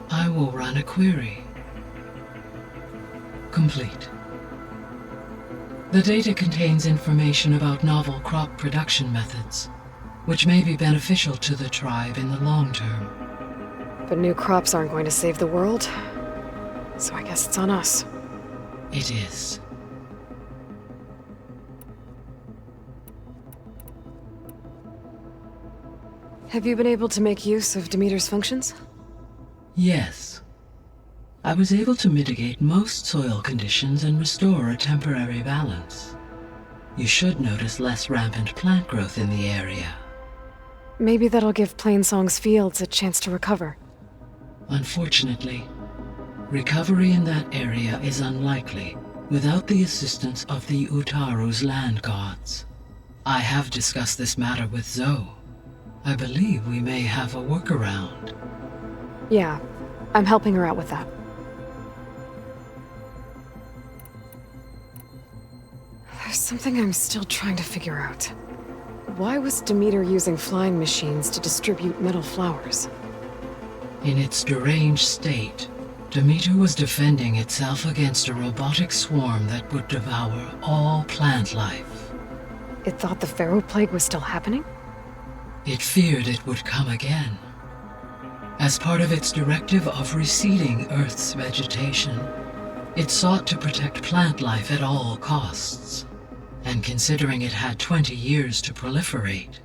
I will run a query. Complete. The data contains information about novel crop production methods, which may be beneficial to the tribe in the long term. But new crops aren't going to save the world, so I guess it's on us. It is. Have you been able to make use of Demeter's functions? Yes. I was able to mitigate most soil conditions and restore a temporary balance. You should notice less rampant plant growth in the area. Maybe that'll give Plainsong's fields a chance to recover. Unfortunately, recovery in that area is unlikely without the assistance of the Utaru's land gods. I have discussed this matter with Zoe. I believe we may have a workaround. Yeah, I'm helping her out with that. There's something I'm still trying to figure out. Why was Demeter using flying machines to distribute metal flowers? In its deranged state, Demeter was defending itself against a robotic swarm that would devour all plant life. It thought the Faro Plague was still happening? It feared it would come again. As part of its directive of reseeding Earth's vegetation, it sought to protect plant life at all costs. And considering it had 20 years to proliferate,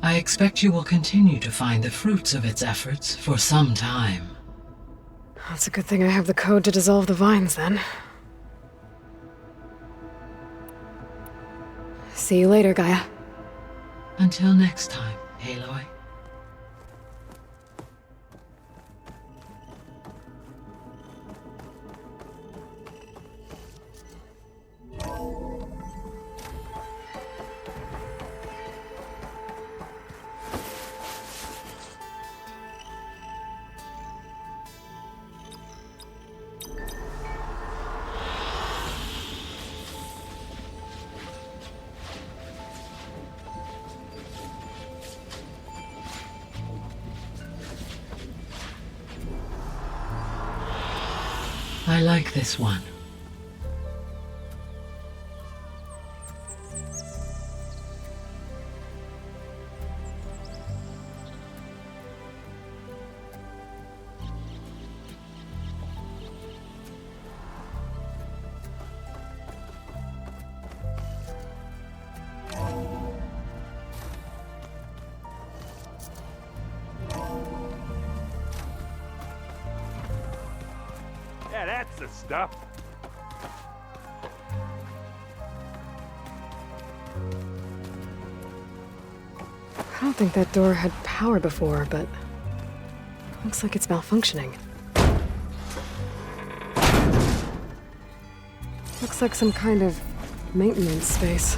I expect you will continue to find the fruits of its efforts for some time. That's a good thing I have the code to dissolve the vines, then. See you later, Gaia. Until next time, Aloy. I like this one. of stuff. I don't think that door had power before, but looks like it's malfunctioning. Looks like some kind of maintenance space.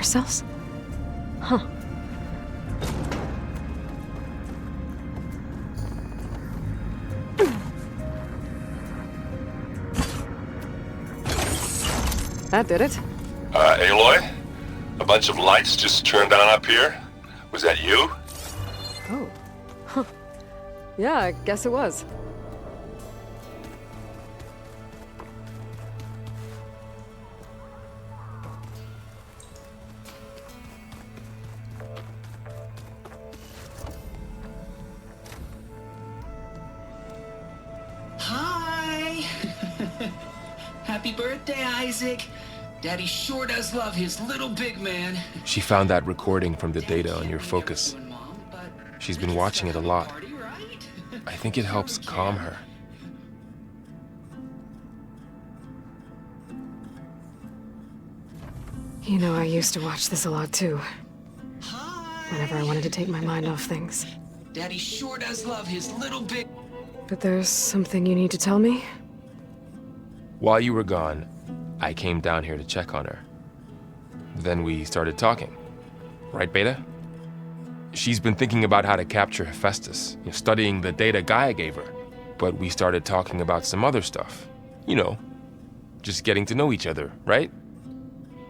Cells? Huh. That did it. Aloy? A bunch of lights just turned on up here? Was that you? Oh. Huh. Yeah, I guess it was. Happy birthday, Isaac. Daddy sure does love his little big man. She found that recording from the data on your focus. She's been watching it a lot. I think it helps calm her. You know, I used to watch this a lot too. Whenever I wanted to take my mind off things. Daddy sure does love his little big... But there's something you need to tell me? While you were gone, I came down here to check on her. Then we started talking. Right, Beta? She's been thinking about how to capture Hephaestus, studying the data Gaia gave her. But we started talking about some other stuff. You know, just getting to know each other, right?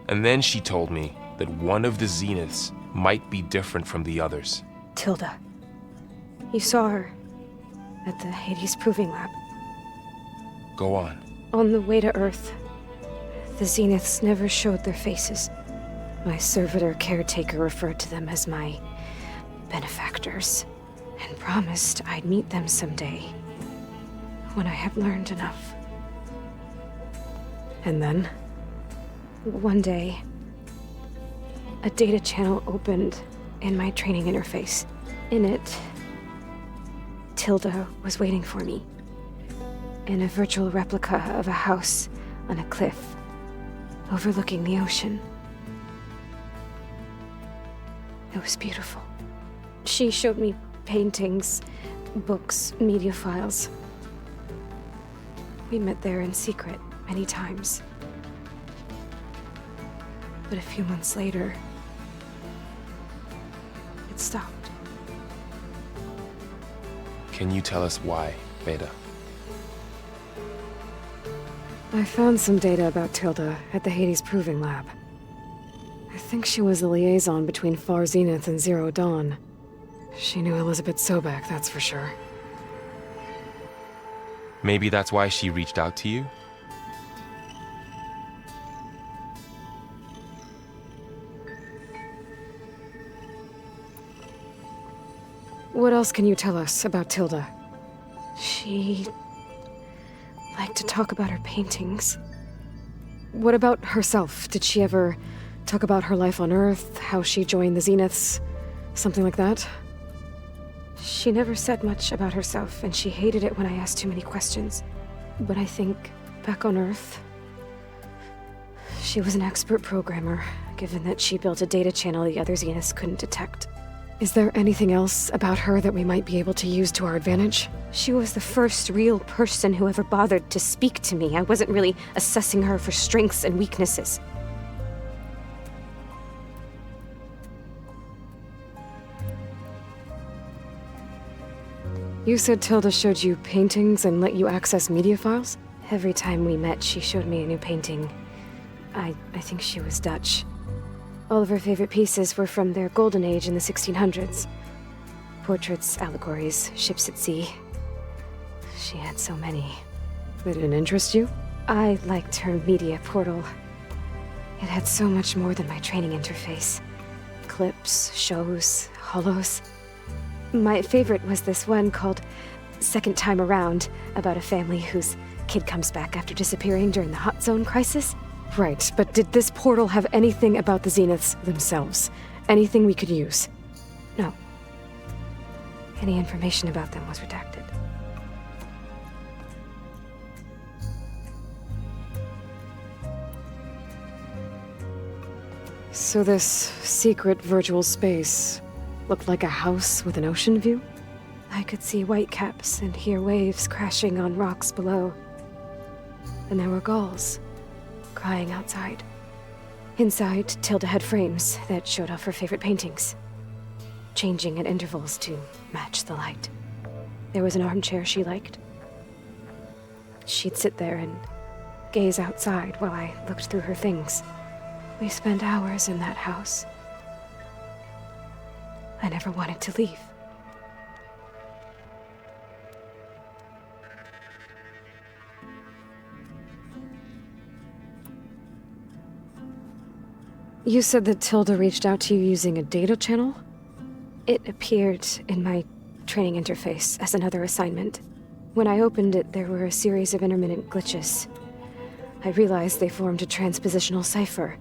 And then she told me that one of the Zeniths might be different from the others. Tilda. You saw her at the Hades Proving Lab. Go on. On the way to Earth, the Zeniths never showed their faces. My servitor caretaker referred to them as my benefactors, and promised I'd meet them someday, when I had learned enough. And then? One day, a data channel opened in my training interface. In it, Tilda was waiting for me. In a virtual replica of a house on a cliff, overlooking the ocean. It was beautiful. She showed me paintings, books, media files. We met there in secret many times. But a few months later, it stopped. Can you tell us why, Beta? I found some data about Tilda at the Hades Proving Lab. I think she was the liaison between Far Zenith and Zero Dawn. She knew Elizabeth Sobek, that's for sure. Maybe that's why she reached out to you? What else can you tell us about Tilda? She liked to talk about her paintings. What about herself? Did she ever talk about her life on Earth, how she joined the Zeniths, something like that? She never said much about herself, and she hated it when I asked too many questions. But I think, back on Earth, she was an expert programmer, given that she built a data channel the other Zeniths couldn't detect. Is there anything else about her that we might be able to use to our advantage? She was the first real person who ever bothered to speak to me. I wasn't really assessing her for strengths and weaknesses. You said Tilda showed you paintings and let you access media files? Every time we met, she showed me a new painting. I think she was Dutch. All of her favorite pieces were from their golden age in the 1600s. Portraits, allegories, ships at sea. She had so many. They didn't interest you? I liked her media portal. It had so much more than my training interface. Clips, shows, holos. My favorite was this one called Second Time Around, about a family whose kid comes back after disappearing during the Hot Zone crisis. Right, but did this portal have anything about the Zeniths themselves? Anything we could use? No. Any information about them was redacted. So this secret virtual space looked like a house with an ocean view? I could see whitecaps and hear waves crashing on rocks below. And there were gulls crying outside. Inside, Tilda had frames that showed off her favorite paintings, changing at intervals to match the light. There was an armchair she liked. She'd sit there and gaze outside while I looked through her things. We spent hours in that house. I never wanted to leave. You said that Tilda reached out to you using a data channel? It appeared in my training interface as another assignment. When I opened it, there were a series of intermittent glitches. I realized they formed a transpositional cipher.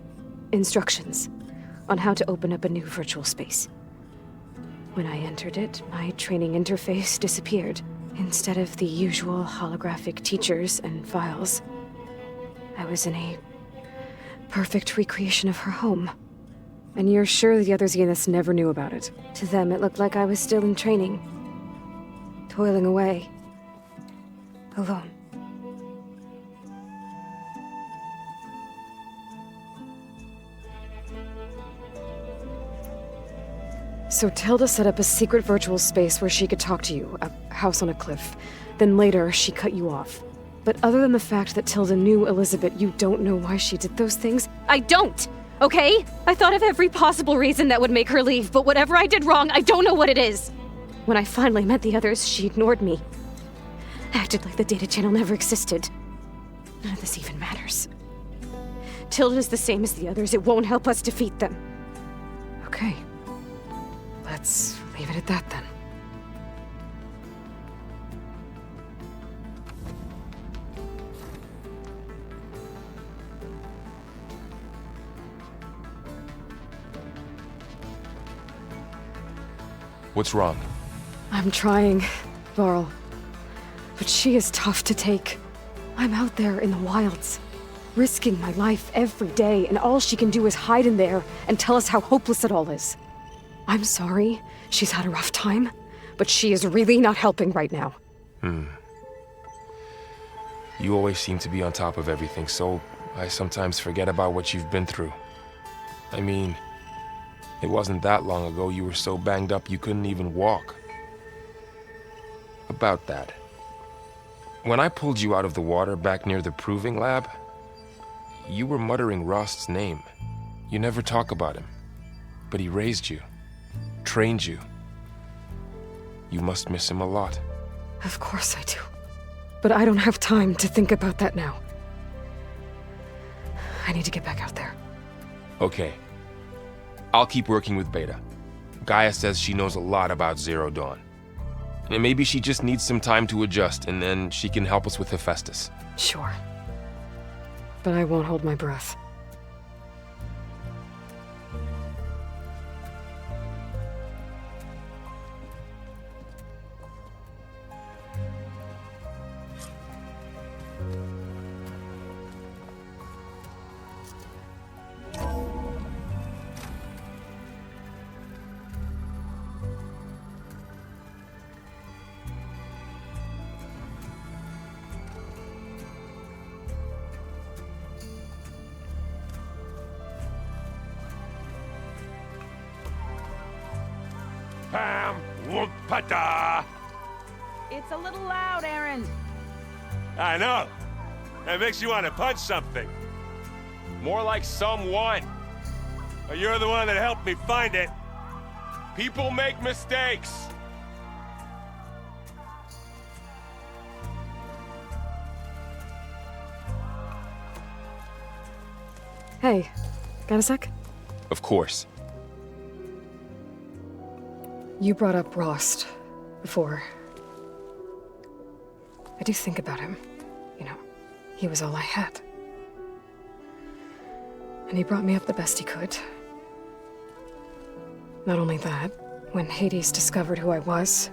Instructions on how to open up a new virtual space. When I entered it, my training interface disappeared. Instead of the usual holographic teachers and files, I was in a perfect recreation of her home. And you're sure the other Zeniths never knew about it? To them, it looked like I was still in training, toiling away, alone. So Tilda set up a secret virtual space where she could talk to you, a house on a cliff. Then later, she cut you off. But other than the fact that Tilda knew Elizabeth, you don't know why she did those things? I don't! Okay? I thought of every possible reason that would make her leave, but whatever I did wrong, I don't know what it is! When I finally met the others, she ignored me. Acted like the data channel never existed. None of this even matters. Tilda's the same as the others. It won't help us defeat them. Okay. Let's leave it at that, then. What's wrong? I'm trying, Varl. But she is tough to take. I'm out there in the wilds, risking my life every day, and all she can do is hide in there and tell us how hopeless it all is. I'm sorry, she's had a rough time, but she is really not helping right now. You always seem to be on top of everything, so I sometimes forget about what you've been through. I mean, it wasn't that long ago you were so banged up you couldn't even walk. About that. When I pulled you out of the water back near the proving lab, you were muttering Rost's name. You never talk about him, but he raised you. Trained you. You must miss him a lot. Of course I do. But I don't have time to think about that now. I need to get back out there. Okay. I'll keep working with Beta. Gaia says she knows a lot about Zero Dawn. And maybe she just needs some time to adjust, and then she can help us with Hephaestus. Sure. But I won't hold my breath. Pam Whoopata! It's a little loud, Aaron. I know. That makes you want to punch something. More like someone. You're the one that helped me find it. People make mistakes. Hey, got a sec? Of course. You brought up Rost before. I do think about him. You know, he was all I had. And he brought me up the best he could. Not only that, when Hades discovered who I was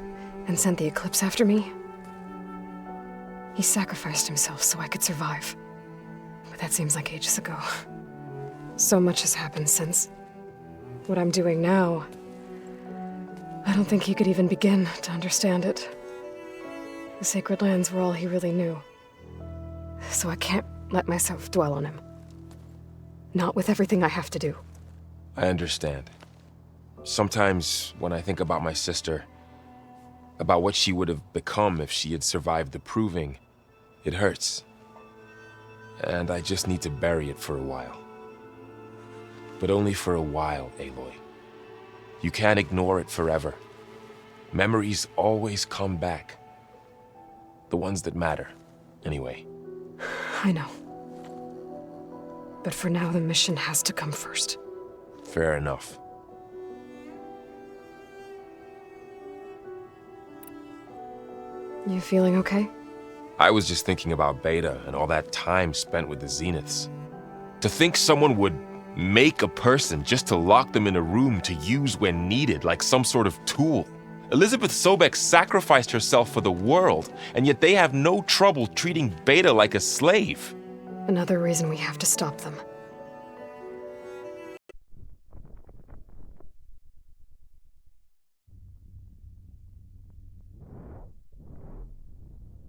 and sent the Eclipse after me, he sacrificed himself so I could survive. But that seems like ages ago. So much has happened since. What I'm doing now, I don't think he could even begin to understand it. The Sacred Lands were all he really knew. So I can't let myself dwell on him. Not with everything I have to do. I understand. Sometimes when I think about my sister, about what she would have become if she had survived the Proving, it hurts. And I just need to bury it for a while. But only for a while, Aloy. You can't ignore it forever. Memories always come back. The ones that matter, anyway. I know. But for now, the mission has to come first. Fair enough. You feeling okay? I was just thinking about Beta and all that time spent with the Zeniths. To think someone would make a person just to lock them in a room to use when needed, like some sort of tool. Elizabeth Sobek sacrificed herself for the world, and yet they have no trouble treating Beta like a slave. Another reason we have to stop them.